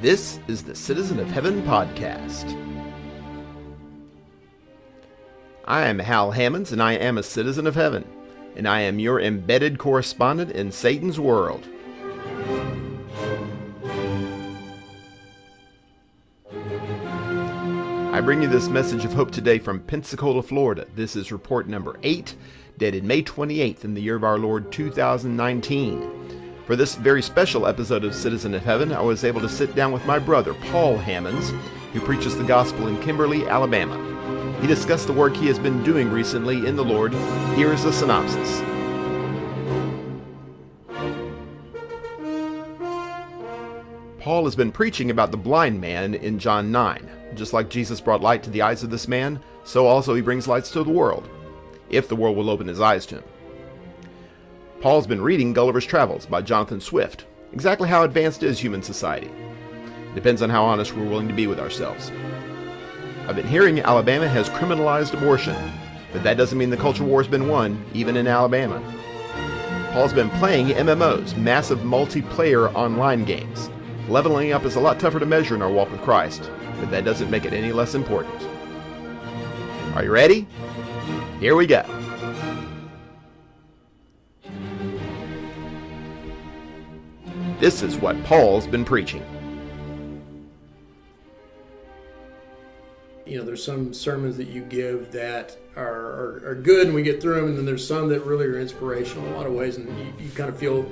This is the Citizen of Heaven podcast. I am Hal Hammons, and I am a citizen of heaven, and I am your embedded correspondent in Satan's world. I bring you this message of hope today from Pensacola, Florida. This is report number 8, dated May 28th in the year of our Lord 2019. For this very special episode of Citizen of Heaven, I was able to sit down with my brother, Paul Hammons, who preaches the gospel in Kimberly, Alabama. He discussed the work he has been doing recently in the Lord. Here is the synopsis. Paul has been preaching about the blind man in John 9. Just like Jesus brought light to the eyes of this man, so also he brings lights to the world, if the world will open his eyes to him. Paul's been reading Gulliver's Travels by Jonathan Swift. Exactly how advanced is human society? Depends on how honest we're willing to be with ourselves. I've been hearing Alabama has criminalized abortion, but that doesn't mean the culture war's been won, even in Alabama. Paul's been playing MMOs, massive multiplayer online games. Leveling up is a lot tougher to measure in our walk with Christ, but that doesn't make it any less important. Are you ready? Here we go. This is what Paul's been preaching. You know, there's some sermons that you give that are good and we get through them, and then there's some that really are inspirational in a lot of ways, and you kind of feel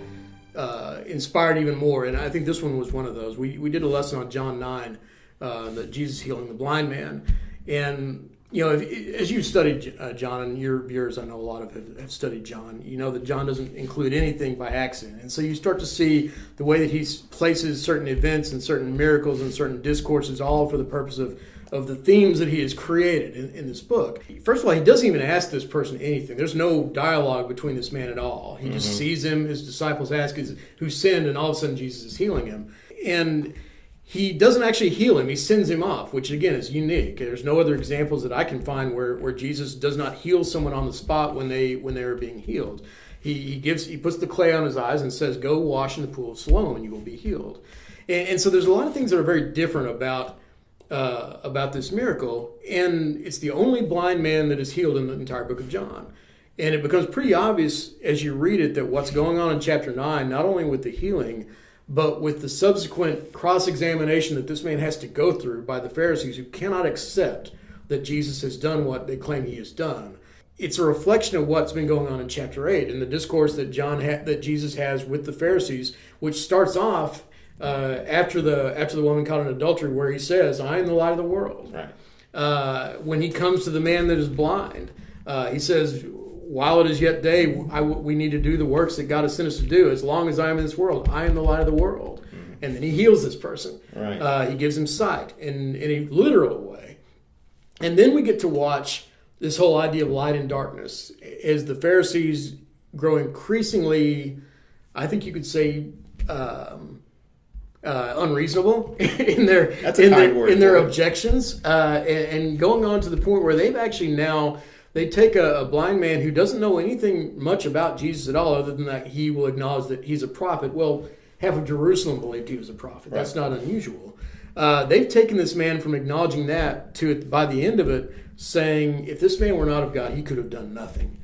inspired even more. And I think this one was one of those. We did a lesson on John 9, that Jesus healing the blind man. And, you know, as you've studied John, and your viewers, I know a lot of have studied John, you know that John doesn't include anything by accident. And so you start to see the way that he places certain events and certain miracles and certain discourses all for the purpose of the themes that he has created in this book. First of all, he doesn't even ask this person anything. There's no dialogue between this man at all. He just sees him, his disciples ask who sinned, and all of a sudden Jesus is healing him. And he doesn't actually heal him. He sends him off, which again is unique. There's no other examples that I can find where Jesus does not heal someone on the spot when they are being healed. He puts the clay on his eyes and says, "Go wash in the pool of Siloam and you will be healed." And so there's a lot of things that are very different about this miracle, and it's the only blind man that is healed in the entire book of John. And it becomes pretty obvious as you read it that what's going on in chapter 9, not only with the healing, but with the subsequent cross-examination that this man has to go through by the Pharisees, who cannot accept that Jesus has done what they claim he has done. It's a reflection of what's been going on in chapter 8 and the discourse that that Jesus has with the Pharisees, which starts off after the woman caught in adultery, where he says, "I am the light of the world." Right. When he comes to the man that is blind, he says, "While it is yet day, we need to do the works that God has sent us to do. As long as I am in this world, I am the light of the world." Mm-hmm. And then he heals this person. Right. He gives him sight in a literal way. And then we get to watch this whole idea of light and darkness as the Pharisees grow increasingly, I think you could say, unreasonable in their objections, and going on to the point where they've actually now they take a blind man who doesn't know anything much about Jesus at all, other than that he will acknowledge that he's a prophet. Well, half of Jerusalem believed he was a prophet. Right. That's not unusual. They've taken this man from acknowledging that to, by the end of it, saying if this man were not of God, he could have done nothing.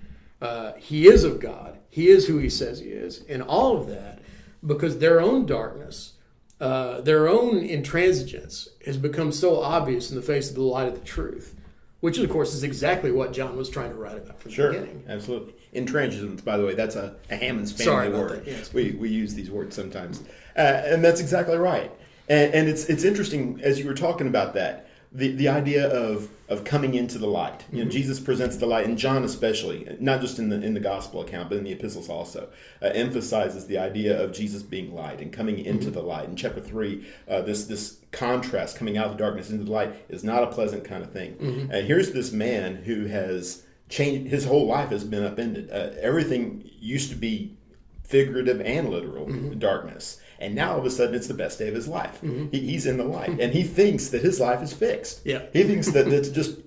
He is of God. He is who he says he is. And all of that because their own darkness, their own intransigence has become so obvious in the face of the light of the truth, which, of course, is exactly what John was trying to write about from the beginning. Sure, absolutely. Intransigence, by the way, that's a Hammons family word. Yes. We use these words sometimes. And that's exactly right. And it's interesting, as you were talking about that, the idea of coming into the light. You know, Jesus presents the light, and John especially, not just in the gospel account, but in the epistles also, emphasizes the idea of Jesus being light and coming into the light. In chapter 3, this contrast, coming out of the darkness into the light, is not a pleasant kind of thing. Mm-hmm. Here's this man who has changed, his whole life has been upended. Everything used to be figurative and literal darkness. And now all of a sudden it's the best day of his life. Mm-hmm. He's in the light, and he thinks that his life is fixed. Yeah. He thinks that it's just,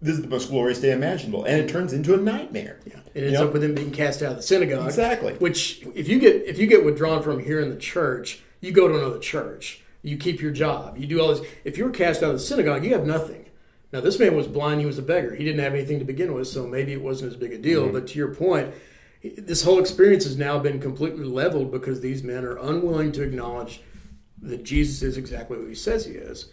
this is the most glorious day imaginable, and it turns into a nightmare. Yeah. It ends up with him being cast out of the synagogue. Exactly. Which, if you get withdrawn from here in the church, you go to another church. You keep your job. You do all this. If you're cast out of the synagogue, you have nothing. Now, this man was blind. He was a beggar. He didn't have anything to begin with, so maybe it wasn't as big a deal. But to your point, this whole experience has now been completely leveled because these men are unwilling to acknowledge that Jesus is exactly who he says he is.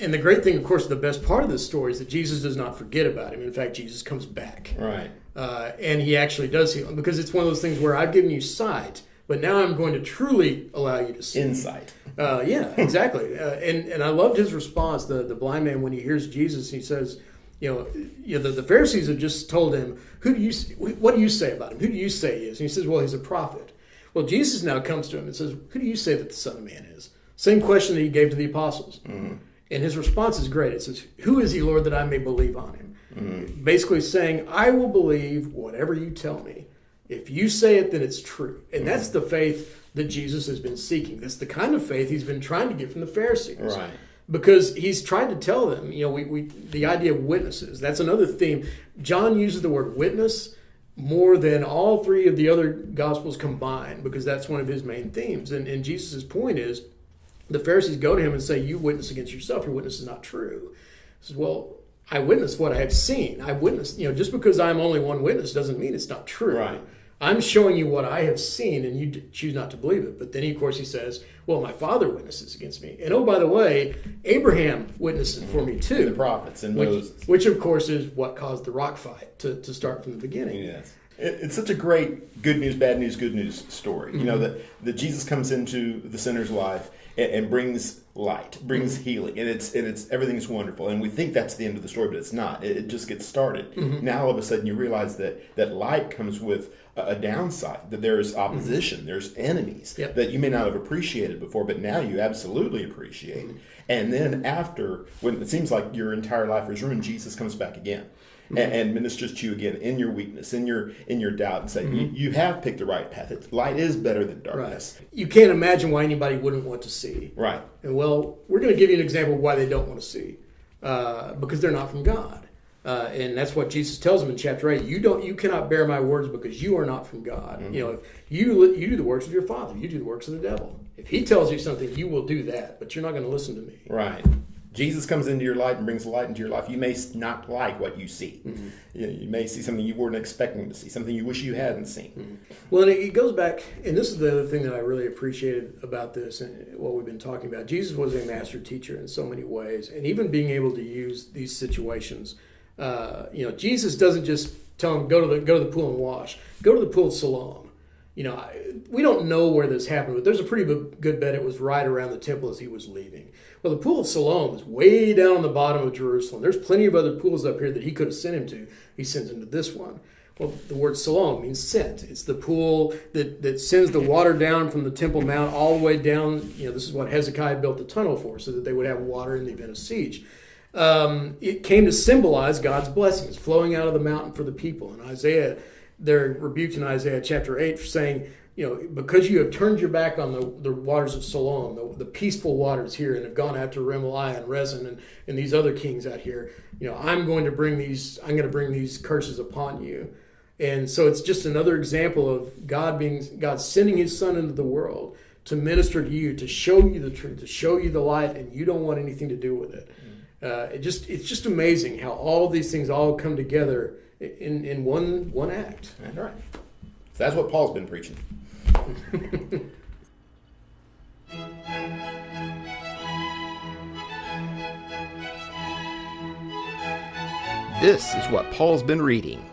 And the great thing, of course, the best part of this story is that Jesus does not forget about him. In fact, Jesus comes back. Right. And he actually does heal him, because it's one of those things where I've given you sight, but now I'm going to truly allow you to see. Insight. Yeah, exactly. And I loved his response, the blind man, when he hears Jesus. He says, the Pharisees have just told him, what do you say about him? Who do you say he is? And he says, well, he's a prophet. Well, Jesus now comes to him and says, who do you say that the Son of Man is? Same question that he gave to the apostles. Mm-hmm. And his response is great. It says, who is he, Lord, that I may believe on him? Mm-hmm. Basically saying, I will believe whatever you tell me. If you say it, then it's true. And that's the faith that Jesus has been seeking. That's the kind of faith he's been trying to get from the Pharisees. Right. Because he's tried to tell them, the idea of witnesses. That's another theme. John uses the word witness more than all three of the other Gospels combined, because that's one of his main themes. And Jesus' point is, the Pharisees go to him and say, you witness against yourself. Your witness is not true. He says, well, I witness what I have seen. I witness, just because I'm only one witness doesn't mean it's not true. Right. I'm showing you what I have seen, and you choose not to believe it. But then, of course, he says, well, my Father witnesses against me. And, oh, by the way, Abraham witnesses for me, too. And the prophets and Moses. Which, of course, is what caused the rock fight to start from the beginning. Yes. It's such a great good news, bad news, good news story. Mm-hmm. That Jesus comes into the sinner's life and brings light, brings healing, and it's everything's wonderful. And we think that's the end of the story, but it's not. It just gets started. Mm-hmm. Now all of a sudden you realize that light comes with a downside, that there's opposition, there's enemies that you may not have appreciated before, but now you absolutely appreciate. And then after, when it seems like your entire life is ruined, Jesus comes back again. And ministers to you again in your weakness, in your doubt, and say, you have picked the right path. Light is better than darkness. Right. You can't imagine why anybody wouldn't want to see. Right. And well, we're going to give you an example of why they don't want to see, because they're not from God. And that's what Jesus tells them in chapter 8. You cannot bear my words because you are not from God. Mm-hmm. If you do the works of your father, you do the works of the devil. If he tells you something, you will do that, but you're not going to listen to me. Right. Jesus comes into your light and brings light into your life. You may not like what you see. Mm-hmm. You may see something you weren't expecting to see, something you wish you hadn't seen. Mm-hmm. Well, and it goes back, and this is the other thing that I really appreciated about this and what we've been talking about. Jesus was a master teacher in so many ways, and even being able to use these situations. Jesus doesn't just tell him, go to the pool and wash. Go to the pool of Siloam. We don't know where this happened, but there's a pretty good bet it was right around the temple as he was leaving. Well, the pool of Siloam is way down on the bottom of Jerusalem. There's plenty of other pools up here that he could have sent him to. He sends him to this one. Well, the word Siloam means sent. It's the pool that sends the water down from the Temple Mount all the way down. This is what Hezekiah built the tunnel for, so that they would have water in the event of siege. It came to symbolize God's blessings flowing out of the mountain for the people. And Isaiah, they're rebuked in Isaiah chapter 8 for saying, because you have turned your back on the waters of Siloam, the peaceful waters here, and have gone after Remaliah and Rezin and these other kings out here, I'm going to bring these curses upon you. And so it's just another example of God sending his son into the world to minister to you, to show you the truth, to show you the light, and you don't want anything to do with it. It's just amazing how all these things all come together in one act. That's right. So that's what Paul's been preaching. This is what Paul's been reading.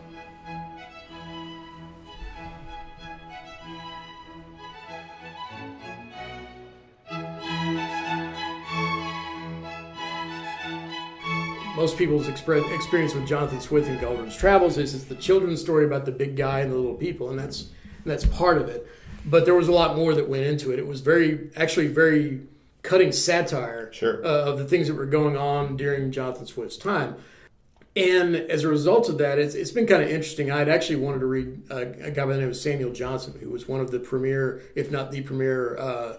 Most people's experience with Jonathan Swift and Gulliver's Travels is it's the children's story about the big guy and the little people, and that's part of it. But there was a lot more that went into it. It was very cutting satire of the things that were going on during Jonathan Swift's time. And as a result of that, it's been kind of interesting. I'd actually wanted to read a guy by the name of Samuel Johnson, who was one of the premier, if not the premier,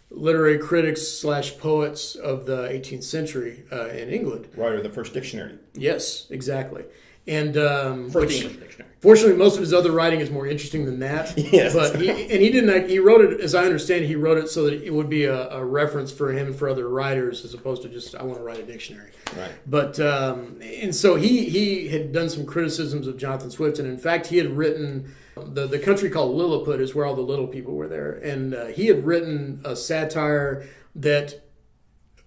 literary critics / poets of the 18th century in England. Writer of the first dictionary. Yes, exactly. And For the English dictionary. fortunately, most of his other writing is more interesting than that. Yes. But he wrote it, as I understand it, he wrote it so that it would be a reference for him and for other writers, as opposed to just, I want to write a dictionary. Right. But, and so he had done some criticisms of Jonathan Swift, and in fact, he had written, the country called Lilliput is where all the little people were there, and he had written a satire that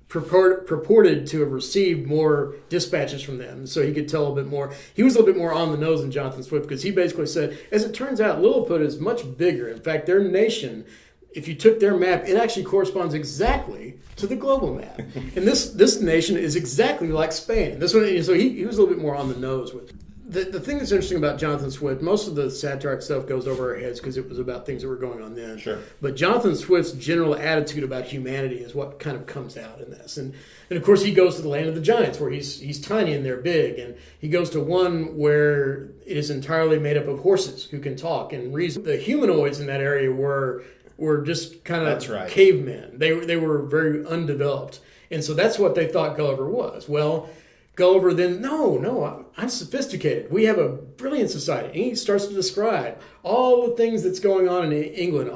purported to have received more dispatches from them, so he could tell a little bit more. He was a little bit more on the nose than Jonathan Swift, because he basically said, as it turns out, Lilliput is much bigger. In fact, their nation, if you took their map, it actually corresponds exactly to the global map. And this nation is exactly like Spain. This one, so he was a little bit more on the nose with it. The thing that's interesting about Jonathan Swift, most of the satire stuff goes over our heads because it was about things that were going on then. Sure. But Jonathan Swift's general attitude about humanity is what kind of comes out in this. And of course, he goes to the land of the giants, where he's tiny and they're big. And he goes to one where it is entirely made up of horses who can talk and reason. The humanoids in that area were just kind of cavemen. They were very undeveloped. And so that's what they thought Gulliver was. Well, Gulliver then, no, I'm sophisticated. We have a brilliant society. And he starts to describe all the things that's going on in England,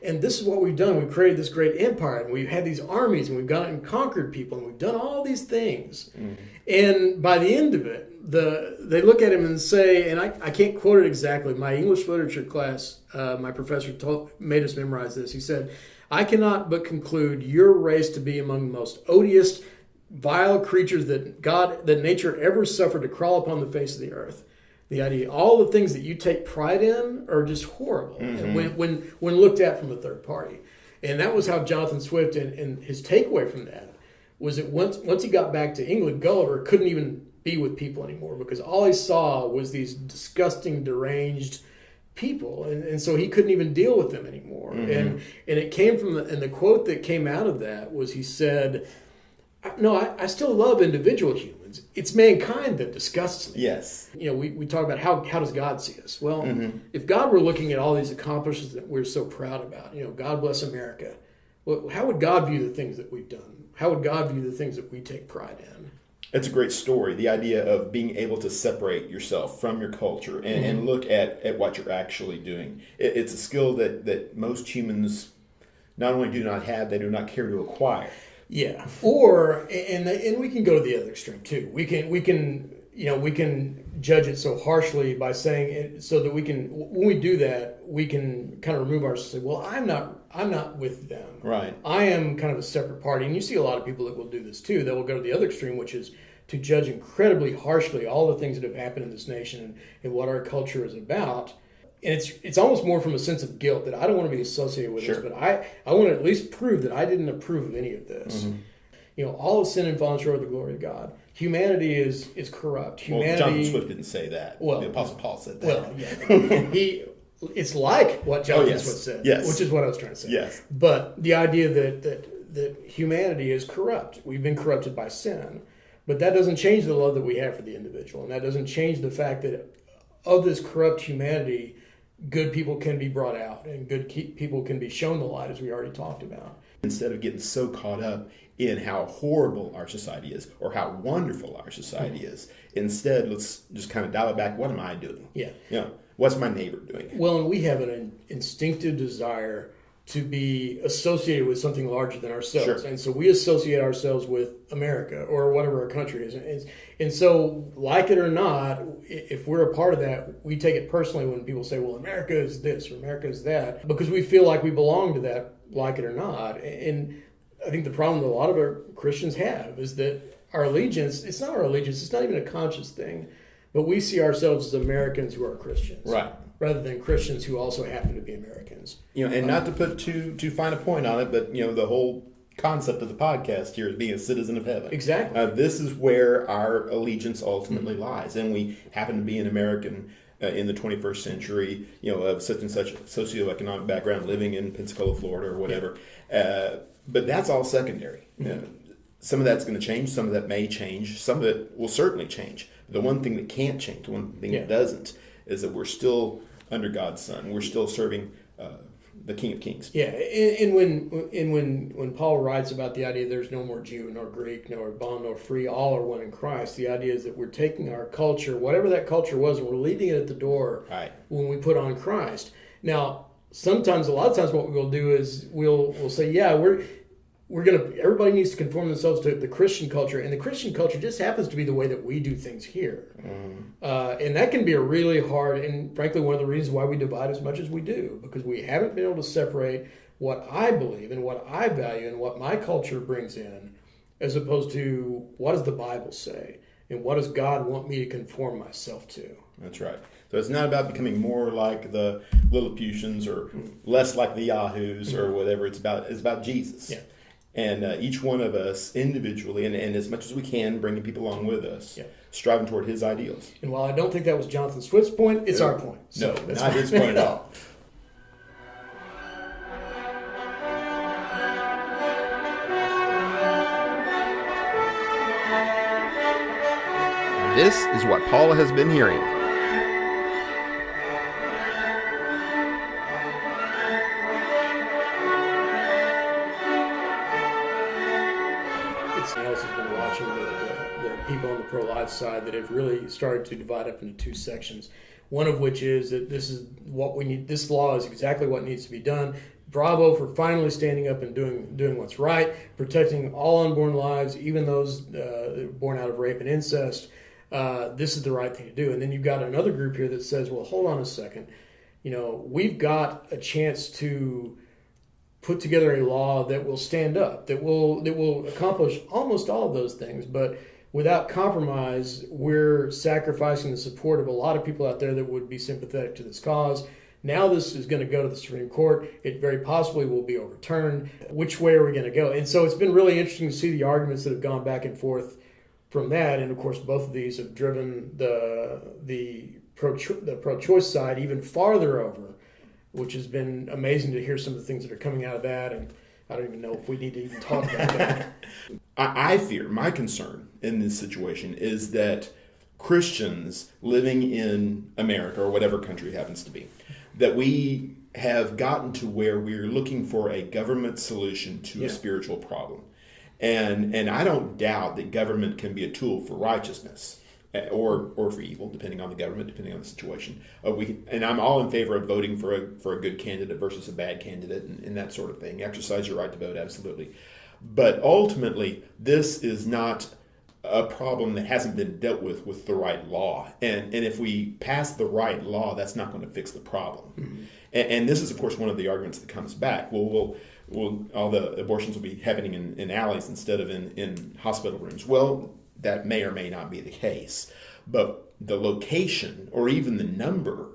and this is what we've done. We've created this great empire, and we've had these armies, and we've gone and conquered people, and we've done all these things. Mm-hmm. And by the end of it, they look at him and say, and I can't quote it exactly. My English literature class, my professor made us memorize this. He said, "I cannot but conclude your race to be among the most odious, vile creatures that nature ever suffered to crawl upon the face of the earth." The idea, all the things that you take pride in are just horrible, mm-hmm. when looked at from a third party. And that was how Jonathan Swift and his takeaway from that was that once he got back to England, Gulliver couldn't even be with people anymore, because all he saw was these disgusting, deranged people, and so he couldn't even deal with them anymore. Mm-hmm. And it came from the quote that came out of that was, he said, "No, I still love individual humans. It's mankind that disgusts me." Yes. We talk about how does God see us? Well, mm-hmm. if God were looking at all these accomplishments that we're so proud about, God bless America, well, how would God view the things that we've done? How would God view the things that we take pride in? That's a great story. The idea of being able to separate yourself from your culture and, mm-hmm. and look at what you're actually doing. It's a skill that most humans not only do not have, they do not care to acquire. Yeah, or and we can go to the other extreme too. We can judge it so harshly by saying it, so that when we do that, we can kind of remove ourselves and say, well, I'm not with them. Right. I am kind of a separate party. And you see a lot of people that will do this too. They will go to the other extreme, which is to judge incredibly harshly all the things that have happened in this nation and what our culture is about. And it's almost more from a sense of guilt that I don't want to be associated with Sure. this, but I want to at least prove that I didn't approve of any of this. Mm-hmm. All of sin and fallen short of the glory of God. Humanity is corrupt. Humanity. Well, Jonathan Swift didn't say that. Well, the Apostle Paul said that. Well, yeah. It's like what Jonathan Swift said, yes. which is what I was trying to say. Yes. But the idea that humanity is corrupt. We've been corrupted by sin. But that doesn't change the love that we have for the individual. And that doesn't change the fact that of this corrupt humanity, good people can be brought out and good people can be shown the light, as we already talked about. Instead of getting so caught up in how horrible our society is or how wonderful our society mm-hmm. is, instead, let's just kind of dial it back. What am I doing? Yeah. What's my neighbor doing? Well, and we have an instinctive desire to be associated with something larger than ourselves. Sure. And so we associate ourselves with America or whatever our country is. And so, like it or not, if we're a part of that, we take it personally when people say, well, America is this or America is that, because we feel like we belong to that, like it or not. And I think the problem that a lot of our Christians have is that our allegiance, it's not our allegiance, it's not even a conscious thing, but we see ourselves as Americans who are Christians. Right. Rather than Christians who also happen to be Americans. And not to put too fine a point on it, but the whole concept of the podcast here is being a citizen of heaven. Exactly. This is where our allegiance ultimately lies, and we happen to be an American in the 21st century, of such and such socioeconomic background, living in Pensacola, Florida, or whatever. Yeah. But that's all secondary. Mm-hmm. Some of that's going to change. Some of that may change. Some of it will certainly change. The one thing that can't change, the one thing that doesn't, is that we're still under God's Son. We're still serving the King of Kings. Yeah, and when Paul writes about the idea there's no more Jew nor Greek nor bond nor free, all are one in Christ, the idea is that we're taking our culture, whatever that culture was, and we're leaving it at the door when we put on Christ. Now, a lot of times what we'll do is we'll say, yeah, everybody needs to conform themselves to the Christian culture, and the Christian culture just happens to be the way that we do things here. And that can be a really hard, and frankly, one of the reasons why we divide as much as we do, because we haven't been able to separate what I believe and what I value and what my culture brings in, as opposed to what does the Bible say, and what does God want me to conform myself to. That's right. So it's not about becoming more like the Lilliputians or less like the Yahoos or whatever. It's about Jesus. Yeah. And each one of us individually, and as much as we can, bringing people along with us, striving toward his ideals. And while I don't think that was Jonathan Swift's point, it's our point. So no, not his point at all. This is what Paula has been hearing. Else has been watching the people on the pro-life side that have really started to divide up into two sections. One of which is that this is what we need. This law is exactly what needs to be done. Bravo for finally standing up and doing what's right, protecting all unborn lives, even those born out of rape and incest. This is the right thing to do. And then you've got another group here that says, well, hold on a second. We've got a chance to put together a law that will stand up, that will accomplish almost all of those things, but without compromise, we're sacrificing the support of a lot of people out there that would be sympathetic to this cause. Now this is going to go to the Supreme Court. It very possibly will be overturned. Which way are we going to go? And so it's been really interesting to see the arguments that have gone back and forth from that. And of course, both of these have driven the pro-choice side even farther over, which has been amazing to hear some of the things that are coming out of that. And I don't even know if we need to even talk about that. I fear, my concern in this situation is that Christians living in America or whatever country it happens to be, that we have gotten to where we're looking for a government solution to a spiritual problem. And I don't doubt that government can be a tool for righteousness. Or for evil, depending on the government, depending on the situation. And I'm all in favor of voting for a good candidate versus a bad candidate and that sort of thing. Exercise your right to vote, absolutely. But ultimately, this is not a problem that hasn't been dealt with the right law. And if we pass the right law, that's not going to fix the problem. Mm-hmm. And this is, of course, one of the arguments that comes back. Well, all the abortions will be happening in alleys instead of in hospital rooms. Well, that may or may not be the case. But the location or even the number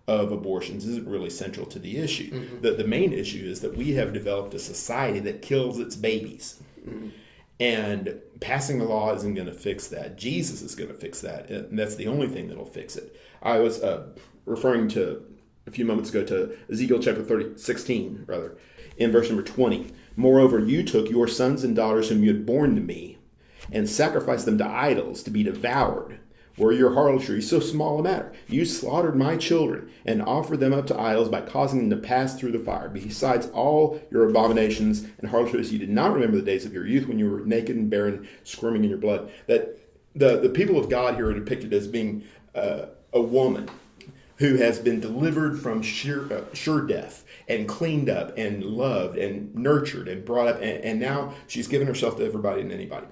of abortions isn't really central to the issue. Mm-hmm. The main issue is that we have developed a society that kills its babies. Mm-hmm. And passing a law isn't going to fix that. Jesus is going to fix that. And that's the only thing that will fix it. I was referring to a few moments ago to Ezekiel chapter 16, in verse number 20. Moreover, you took your sons and daughters whom you had borne to me and sacrificed them to idols to be devoured. Were your harlotry so small a matter? You slaughtered my children and offered them up to idols by causing them to pass through the fire. Besides all your abominations and harlotries, you did not remember the days of your youth when you were naked and barren, squirming in your blood. That the people of God here are depicted as being a woman who has been delivered from sure death and cleaned up and loved and nurtured and brought up, and now she's given herself to everybody and anybody.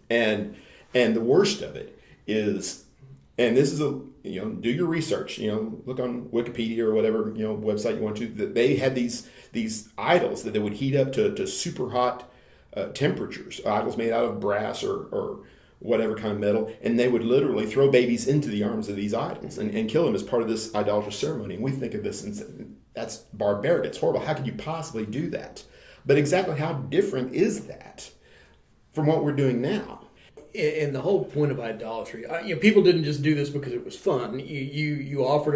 And the worst of it is, and this is do your research, look on Wikipedia or whatever, website you want to, that they had these idols that they would heat up to super hot temperatures, idols made out of brass or whatever kind of metal, and they would literally throw babies into the arms of these idols and kill them as part of this idolatrous ceremony. And we think of this and say, that's barbaric, it's horrible, how could you possibly do that? But exactly how different is that from what we're doing now? And the whole point of idolatry, people didn't just do this because it was fun. You offered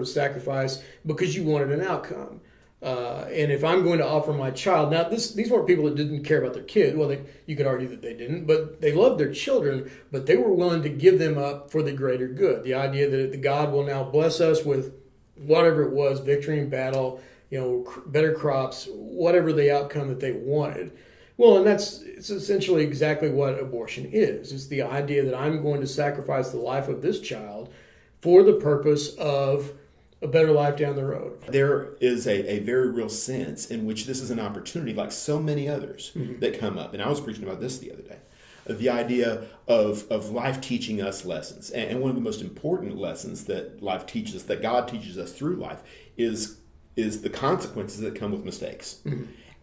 a sacrifice because you wanted an outcome. And if I'm going to offer my child, now these weren't people that didn't care about their kid. Well, you could argue that they didn't, but they loved their children, but they were willing to give them up for the greater good. The idea that God will now bless us with whatever it was, victory in battle, better crops, whatever the outcome that they wanted. Well, and it's essentially exactly what abortion is. It's the idea that I'm going to sacrifice the life of this child for the purpose of a better life down the road. There is a very real sense in which this is an opportunity, like so many others that come up. And I was preaching about this the other day. The idea of life teaching us lessons. And one of the most important lessons that life teaches, that God teaches us through life, is the consequences that come with mistakes.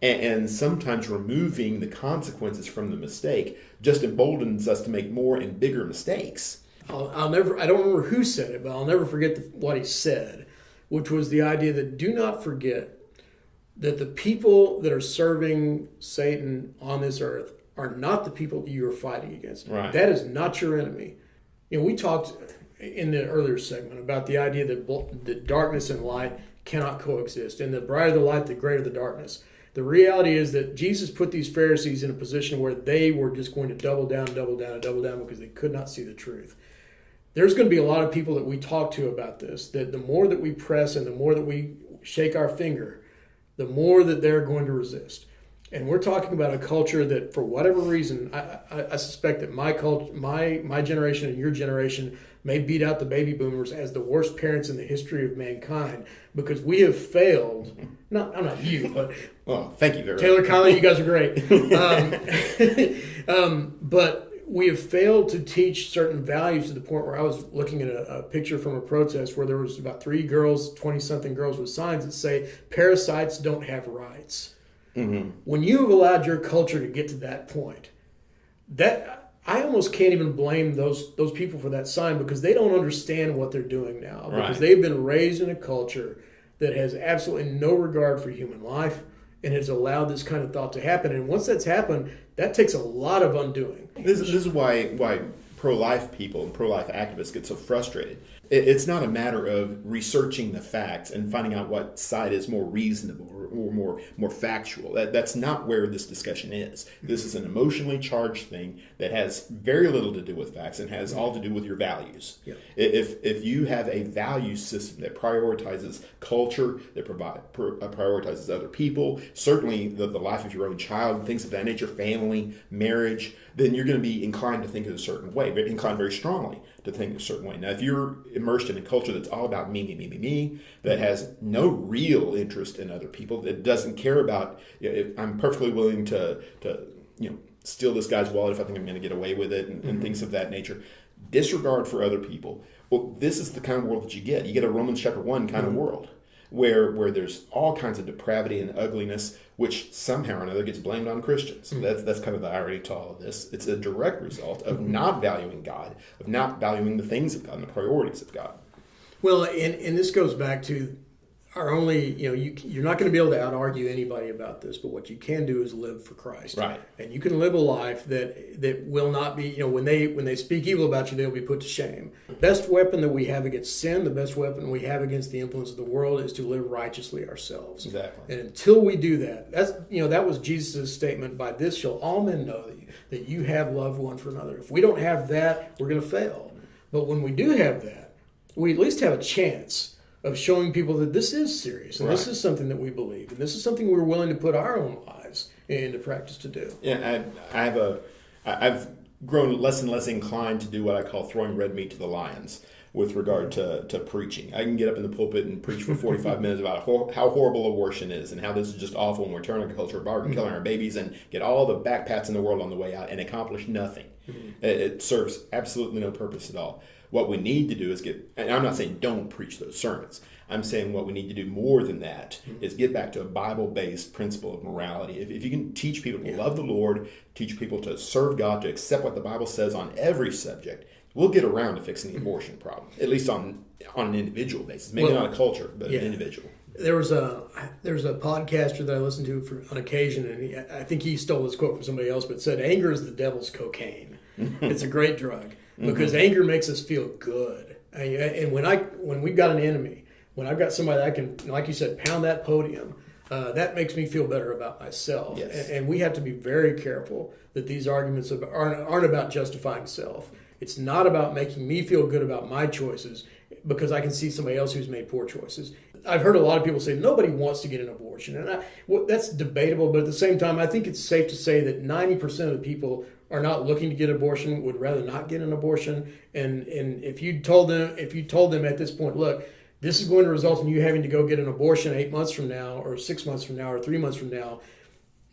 And sometimes removing the consequences from the mistake just emboldens us to make more and bigger mistakes. I don't remember who said it, but I'll never forget what he said, which was the idea that do not forget that the people that are serving Satan on this earth are not the people that you are fighting against. Right. That is not your enemy. We talked in the earlier segment about the idea that darkness and light cannot coexist, and the brighter the light, the greater the darkness. The reality is that Jesus put these Pharisees in a position where they were just going to double down because they could not see the truth. There's going to be a lot of people that we talk to about this, that the more that we press and the more that we shake our finger, the more that they're going to resist. And we're talking about a culture that, for whatever reason, I suspect that my generation and your generation may beat out the baby boomers as the worst parents in the history of mankind, because we have failed. I'm not you, but well, thank you very much. Taylor, Conley, you guys are great. But we have failed to teach certain values to the point where I was looking at a picture from a protest where there was about 3 girls, 20-something girls with signs that say, "Parasites don't have rights." When you have allowed your culture to get to that point, that I almost can't even blame those people for that sign, because they don't understand what they're doing now. Because they've been raised in a culture that has absolutely no regard for human life and has allowed this kind of thought to happen. And once that's happened, that takes a lot of undoing. This is why pro-life people and pro-life activists get so frustrated. It's not a matter of researching the facts and finding out what side is more reasonable or more factual. That's not where this discussion is. This is an emotionally charged thing that has very little to do with facts and has all to do with your values. Yeah. If you have a value system that prioritizes culture, that prioritizes other people, certainly the life of your own child, things of that nature, family, marriage, then you're going to be inclined to think in a certain way, but inclined very strongly to think a certain way. Now, if you're immersed in a culture that's all about me, that has no real interest in other people, that doesn't care about, if I'm perfectly willing to steal this guy's wallet if I think I'm going to get away with it, and things of that nature, disregard for other people. Well, this is the kind of world that you get. You get a Romans chapter 1 kind of world, where there's all kinds of depravity and ugliness, which somehow or another gets blamed on Christians. That's kind of the irony to all of this. It's a direct result of not valuing God, of not valuing the things of God and the priorities of God. Well, and this goes back to our only, you're not going to be able to out-argue anybody about this, but what you can do is live for Christ. Right. And you can live a life that will not be, when they speak evil about you, they'll be put to shame. The best weapon that we have against sin, the best weapon we have against the influence of the world, is to live righteously ourselves. Exactly. And until we do that, that was Jesus' statement, "By this shall all men know that you have love one for another." If we don't have that, we're going to fail. But when we do have that, we at least have a chance of showing people that this is serious, and this is something that we believe, and this is something we're willing to put our own lives into practice to do. Yeah, I've grown less and less inclined to do what I call throwing red meat to the lions with regard to preaching. I can get up in the pulpit and preach for 45 minutes about how horrible abortion is and how this is just awful, and we're turning a culture apart and killing our babies, and get all the back pats in the world on the way out and accomplish nothing. It serves absolutely no purpose at all. What we need to do is and I'm not saying don't preach those sermons. I'm saying what we need to do more than that is get back to a Bible-based principle of morality. If you can teach people to love the Lord, teach people to serve God, to accept what the Bible says on every subject, we'll get around to fixing the abortion problem, at least on an individual basis. Maybe not a culture, but an individual. There was a podcaster that I listened to on occasion, and I think he stole this quote from somebody else, but said, "Anger is the devil's cocaine." It's a great drug because anger makes us feel good. And when we've got an enemy, when I've got somebody that I can, like you said, pound that podium, that makes me feel better about myself. Yes. And we have to be very careful that these arguments aren't about justifying self. It's not about making me feel good about my choices because I can see somebody else who's made poor choices. I've heard a lot of people say nobody wants to get an abortion, and that's debatable. But at the same time, I think it's safe to say that 90% of the people are not looking to get an abortion, would rather not get an abortion. And if you told them at this point, look, this is going to result in you having to go get an abortion 8 months from now, or 6 months from now, or 3 months from now,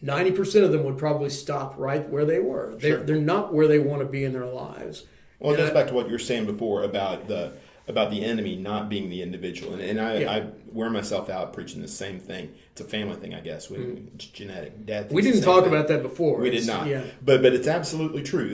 90% of them would probably stop right where they were. They're not where they want to be in their lives. Well, it goes back to what you were saying before about the enemy not being the individual, and I wear myself out preaching the same thing. It's a family thing, I guess. It's genetic. Dad we didn't talk about that before. We did not. Yeah. But it's absolutely true.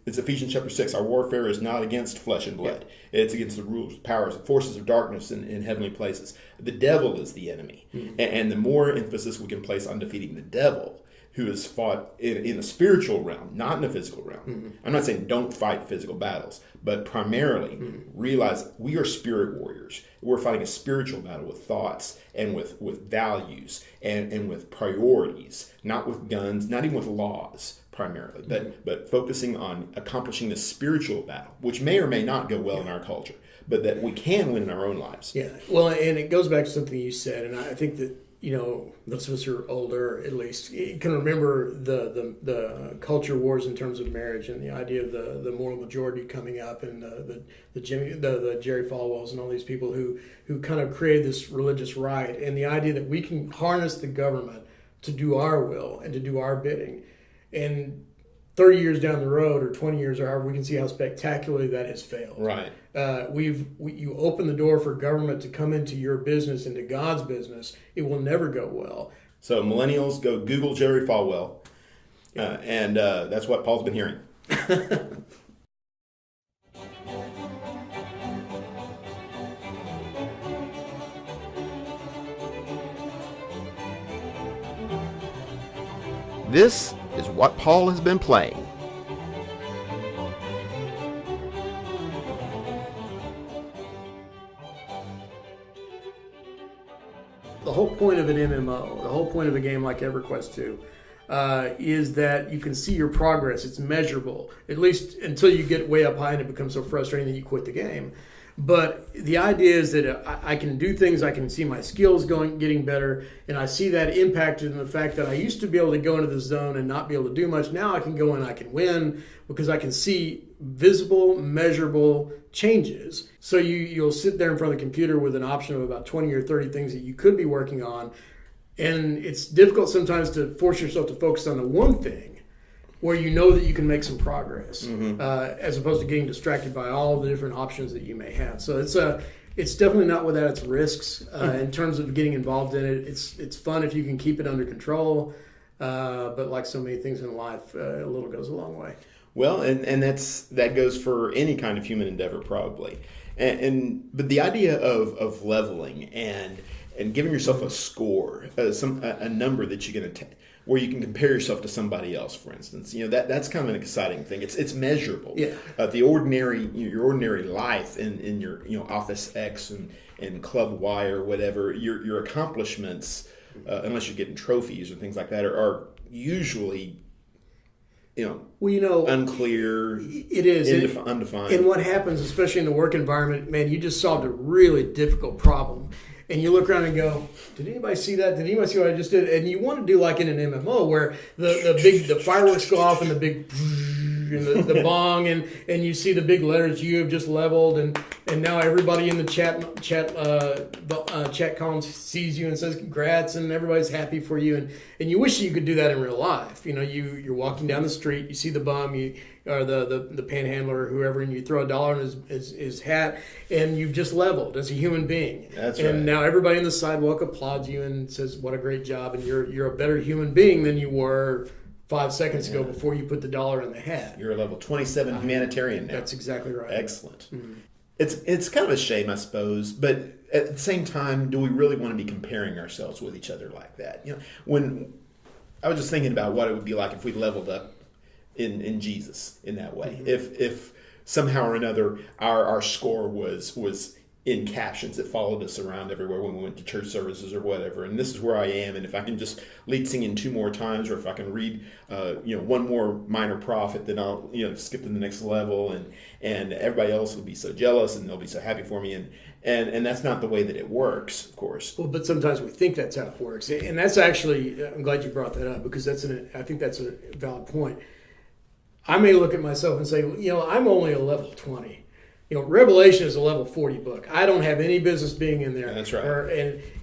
It's Ephesians chapter 6. Our warfare is not against flesh and blood. Yeah. It's against the rulers, powers, forces of darkness in heavenly places. The devil is the enemy, and the more emphasis we can place on defeating the devil, who is fought in a spiritual realm, not in a physical realm. I'm not saying don't fight physical battles, but primarily realize we are spirit warriors. We're fighting a spiritual battle with thoughts and with values and with priorities, not with guns, not even with laws primarily, but focusing on accomplishing the spiritual battle, which may or may not go well in our culture, but that we can win in our own lives. Yeah, well, and it goes back to something you said, and I think that, those of us who are older, at least, can remember the culture wars in terms of marriage and the idea of the moral majority coming up, and the Jerry Falwells and all these people who kind of created this religious right, and the idea that we can harness the government to do our will and to do our bidding. And 30 years down the road, or 20 years, or however, we can see how spectacularly that has failed. Right. You open the door for government to come into your business, into God's business. It will never go well. So millennials, go Google Jerry Falwell, and that's what Paul's been hearing. This is what Paul has been playing. The whole point of an MMO, the whole point of a game like EverQuest 2, is that you can see your progress. It's measurable, at least until you get way up high and it becomes so frustrating that you quit the game. But the idea is that I can do things, I can see my skills getting better, and I see that impacted in the fact that I used to be able to go into the zone and not be able to do much. Now I can go and I can win because I can see visible, measurable changes. So you'll sit there in front of the computer with an option of about 20 or 30 things that you could be working on, and it's difficult sometimes to force yourself to focus on the one thing where you know that you can make some progress, as opposed to getting distracted by all the different options that you may have. So it's definitely not without its risks in terms of getting involved in it. It's fun if you can keep it under control, but like so many things in life, a little goes a long way. Well, and that goes for any kind of human endeavor probably, but the idea of leveling and giving yourself a score, a number that you're going to where you can compare yourself to somebody else, for instance. That's kind of an exciting thing. It's measurable. Yeah. Your ordinary life in your Office X and Club Y or whatever, your accomplishments, unless you're getting trophies or things like that, are usually unclear. It is undefined. And what happens, especially in the work environment, man, you just solved a really difficult problem. And you look around and go, did anybody see that? Did anybody see what I just did? And you want to do like in an MMO where the fireworks go off and the big and the bong and you see the big letters you have just leveled and now everybody in the chat columns sees you and says congrats and everybody's happy for you and you wish you could do that in real life. You're walking down the street, you see the bum, or the panhandler or whoever, and you throw $1 in his hat, and you've just leveled as a human being. That's right. And now everybody on the sidewalk applauds you and says, "What a great job!" And you're a better human being than you were 5 seconds ago before you put the $1 in the hat. You're a level 27 humanitarian now. That's exactly right. Excellent. Mm-hmm. It's kind of a shame, I suppose, but at the same time, do we really want to be comparing ourselves with each other like that? When I was just thinking about what it would be like if we leveled up in Jesus in that way. Mm-hmm. If somehow or another our score was in captions that followed us around everywhere when we went to church services or whatever. And this is where I am. And if I can just lead singing 2 more times, or if I can read, one more minor prophet, then I'll, skip to the next level. And everybody else will be so jealous and they'll be so happy for me. And that's not the way that it works, of course. Well, but sometimes we think that's how it works. And that's actually, I'm glad you brought that up, because I think that's a valid point. I may look at myself and say, I'm only a level 20. Revelation is a level 40 book. I don't have any business being in there. That's right.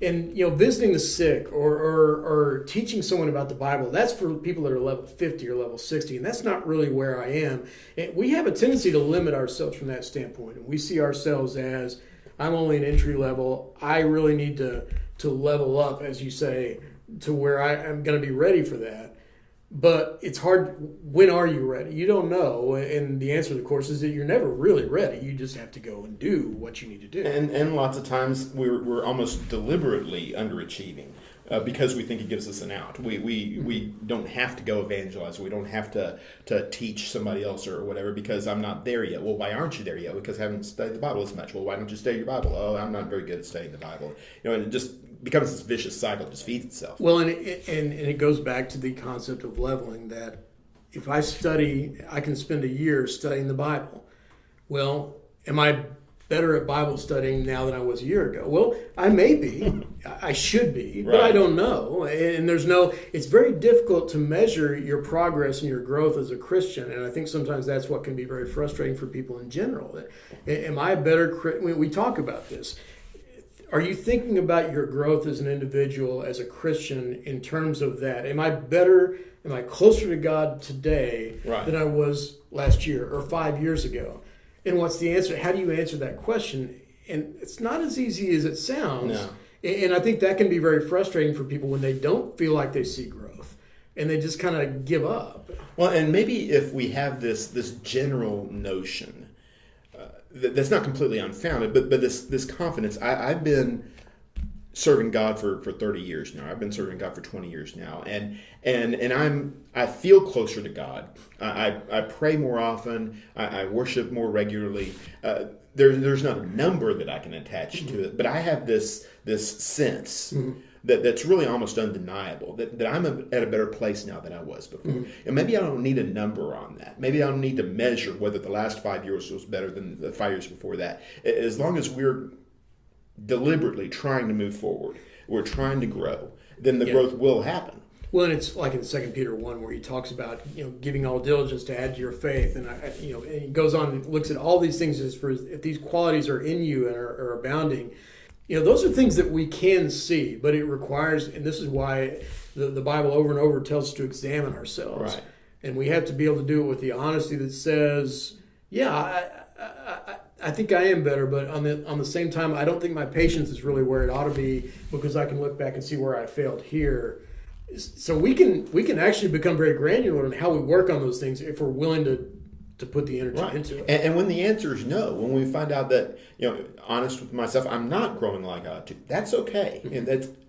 And visiting the sick or teaching someone about the Bible, that's for people that are level 50 or level 60, and that's not really where I am. And we have a tendency to limit ourselves from that standpoint. And we see ourselves as, I'm only an entry level. I really need to level up, as you say, to where I'm going to be ready for that. But it's hard. When are you ready? You don't know. And the answer, of course, is that you're never really ready. You just have to go and do what you need to do. And lots of times we're almost deliberately underachieving because we think it gives us an out. We don't have to go evangelize. We don't have to teach somebody else or whatever because I'm not there yet. Well, why aren't you there yet? Because I haven't studied the Bible as much. Well, why don't you study your Bible? Oh, I'm not very good at studying the Bible. And it just becomes this vicious cycle, just feeds itself. Well, and it goes back to the concept of leveling, that if I study, I can spend a year studying the Bible. Well, am I better at Bible studying now than I was a year ago? Well, I may be. I should be, but I don't know. And it's very difficult to measure your progress and your growth as a Christian. And I think sometimes that's what can be very frustrating for people in general. Am I a better, we talk about this. Are you thinking about your growth as an individual, as a Christian, in terms of that? Am I better, am I closer to God today than I was last year or 5 years ago? And what's the answer? How do you answer that question? And it's not as easy as it sounds. No. And I think that can be very frustrating for people when they don't feel like they see growth and they just kind of give up. Well, and maybe if we have this general notion that's not completely unfounded, but this confidence. I've been serving God for 30 years now. I've been serving God for 20 years now, and I feel closer to God. I pray more often. I worship more regularly. There's not a number that I can attach to it, but I have this sense that's really almost undeniable, that I'm at a better place now than I was before. And maybe I don't need a number on that. Maybe I don't need to measure whether the last 5 years was better than the 5 years before that. As long as we're deliberately trying to move forward, we're trying to grow, then the growth will happen. Well, and it's like in 2 Peter 1 where he talks about, giving all diligence to add to your faith. And, and he goes on and looks at all these things as for if these qualities are in you and are abounding. Those are things that we can see, but it requires, and this is why the Bible over and over tells us to examine ourselves. Right. And we have to be able to do it with the honesty that says, I think I am better, but on the same time, I don't think my patience is really where it ought to be, because I can look back and see where I failed here. So we can actually become very granular in how we work on those things if we're willing to put the energy into it. And when the answer is no, when we find out that, honest with myself, I'm not growing like I ought to, that's okay. And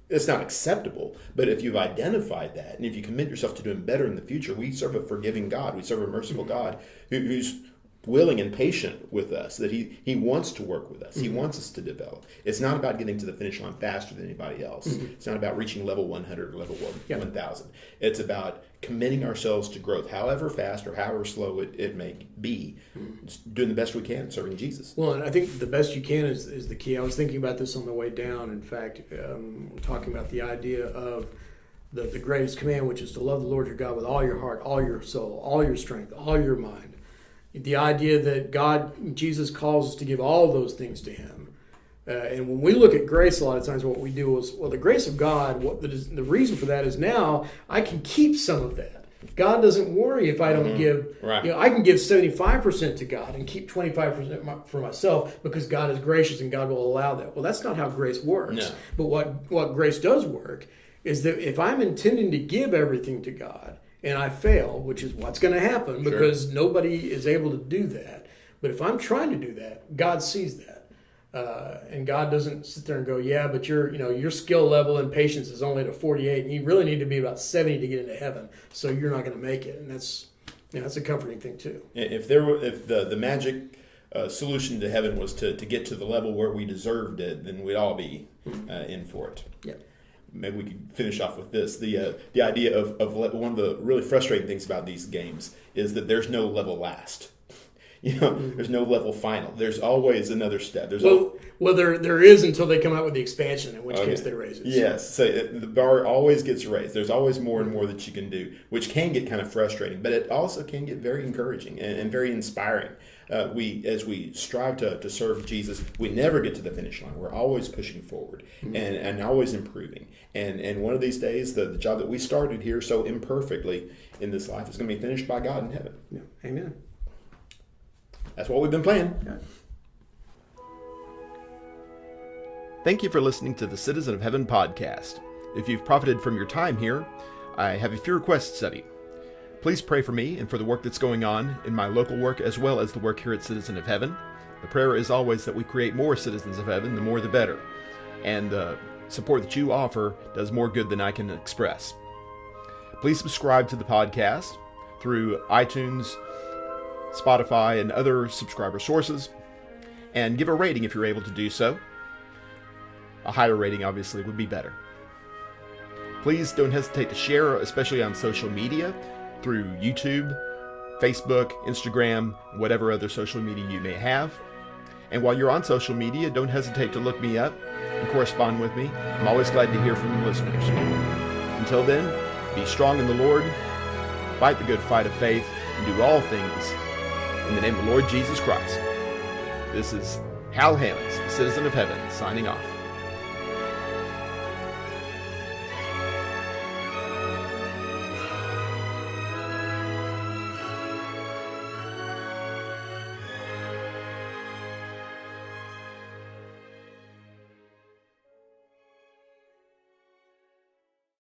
that's not acceptable. But if you've identified that, and if you commit yourself to doing better in the future, we serve a forgiving God. We serve a merciful God who's willing and patient with us, that he wants to work with us. He wants us to develop. It's not about getting to the finish line faster than anybody else. It's not about reaching level 100 or level 1,000. It's about committing ourselves to growth, however fast or however slow it may be, doing the best we can, serving Jesus. Well, and I think the best you can is the key. I was thinking about this on the way down. In fact, talking about the idea of the greatest command, which is to love the Lord your God with all your heart, all your soul, all your strength, all your mind. The idea that Jesus calls us to give all those things to him. And when we look at grace, a lot of times what we do is, the grace of God, the reason for that is now I can keep some of that. God doesn't worry if I don't give, I can give 75% to God and keep 25% for myself because God is gracious and God will allow that. Well, that's not how grace works. No. But what grace does work is that if I'm intending to give everything to God, and I fail, which is what's going to happen because nobody is able to do that. But if I'm trying to do that, God sees that. And God doesn't sit there and go, but your skill level and patience is only at 48, and you really need to be about 70 to get into heaven. So you're not going to make it. And that's a comforting thing too. If the magic solution to heaven was to get to the level where we deserved it, then we'd all be in for it. Yeah. Maybe we could finish off with this. The idea of one of the really frustrating things about these games is that there's no level last. There's no level final. There's always another step. There is until they come out with the expansion, in which case they raise it. Yes, so the bar always gets raised. There's always more and more that you can do, which can get kind of frustrating, but it also can get very encouraging and very inspiring. As we strive to serve Jesus, we never get to the finish line. We're always pushing forward and always improving. And one of these days, the job that we started here so imperfectly in this life is going to be finished by God in heaven. Yeah. Amen. That's what we've been playing. Yeah. Thank you for listening to the Citizen of Heaven podcast. If you've profited from your time here, I have a few requests to study. Please pray for me and for the work that's going on in my local work as well as the work here at Citizen of Heaven. The prayer is always that we create more Citizens of Heaven, the more the better. And the support that you offer does more good than I can express. Please subscribe to the podcast through iTunes, Spotify, and other subscriber sources, and give a rating if you're able to do so. A higher rating, obviously, would be better. Please don't hesitate to share, especially on social media, through YouTube, Facebook, Instagram, whatever other social media you may have. And while you're on social media, don't hesitate to look me up and correspond with me. I'm always glad to hear from the listeners. Until then, be strong in the Lord, fight the good fight of faith, and do all things in the name of the Lord Jesus Christ. This is Hal Hammons, Citizen of Heaven, signing off.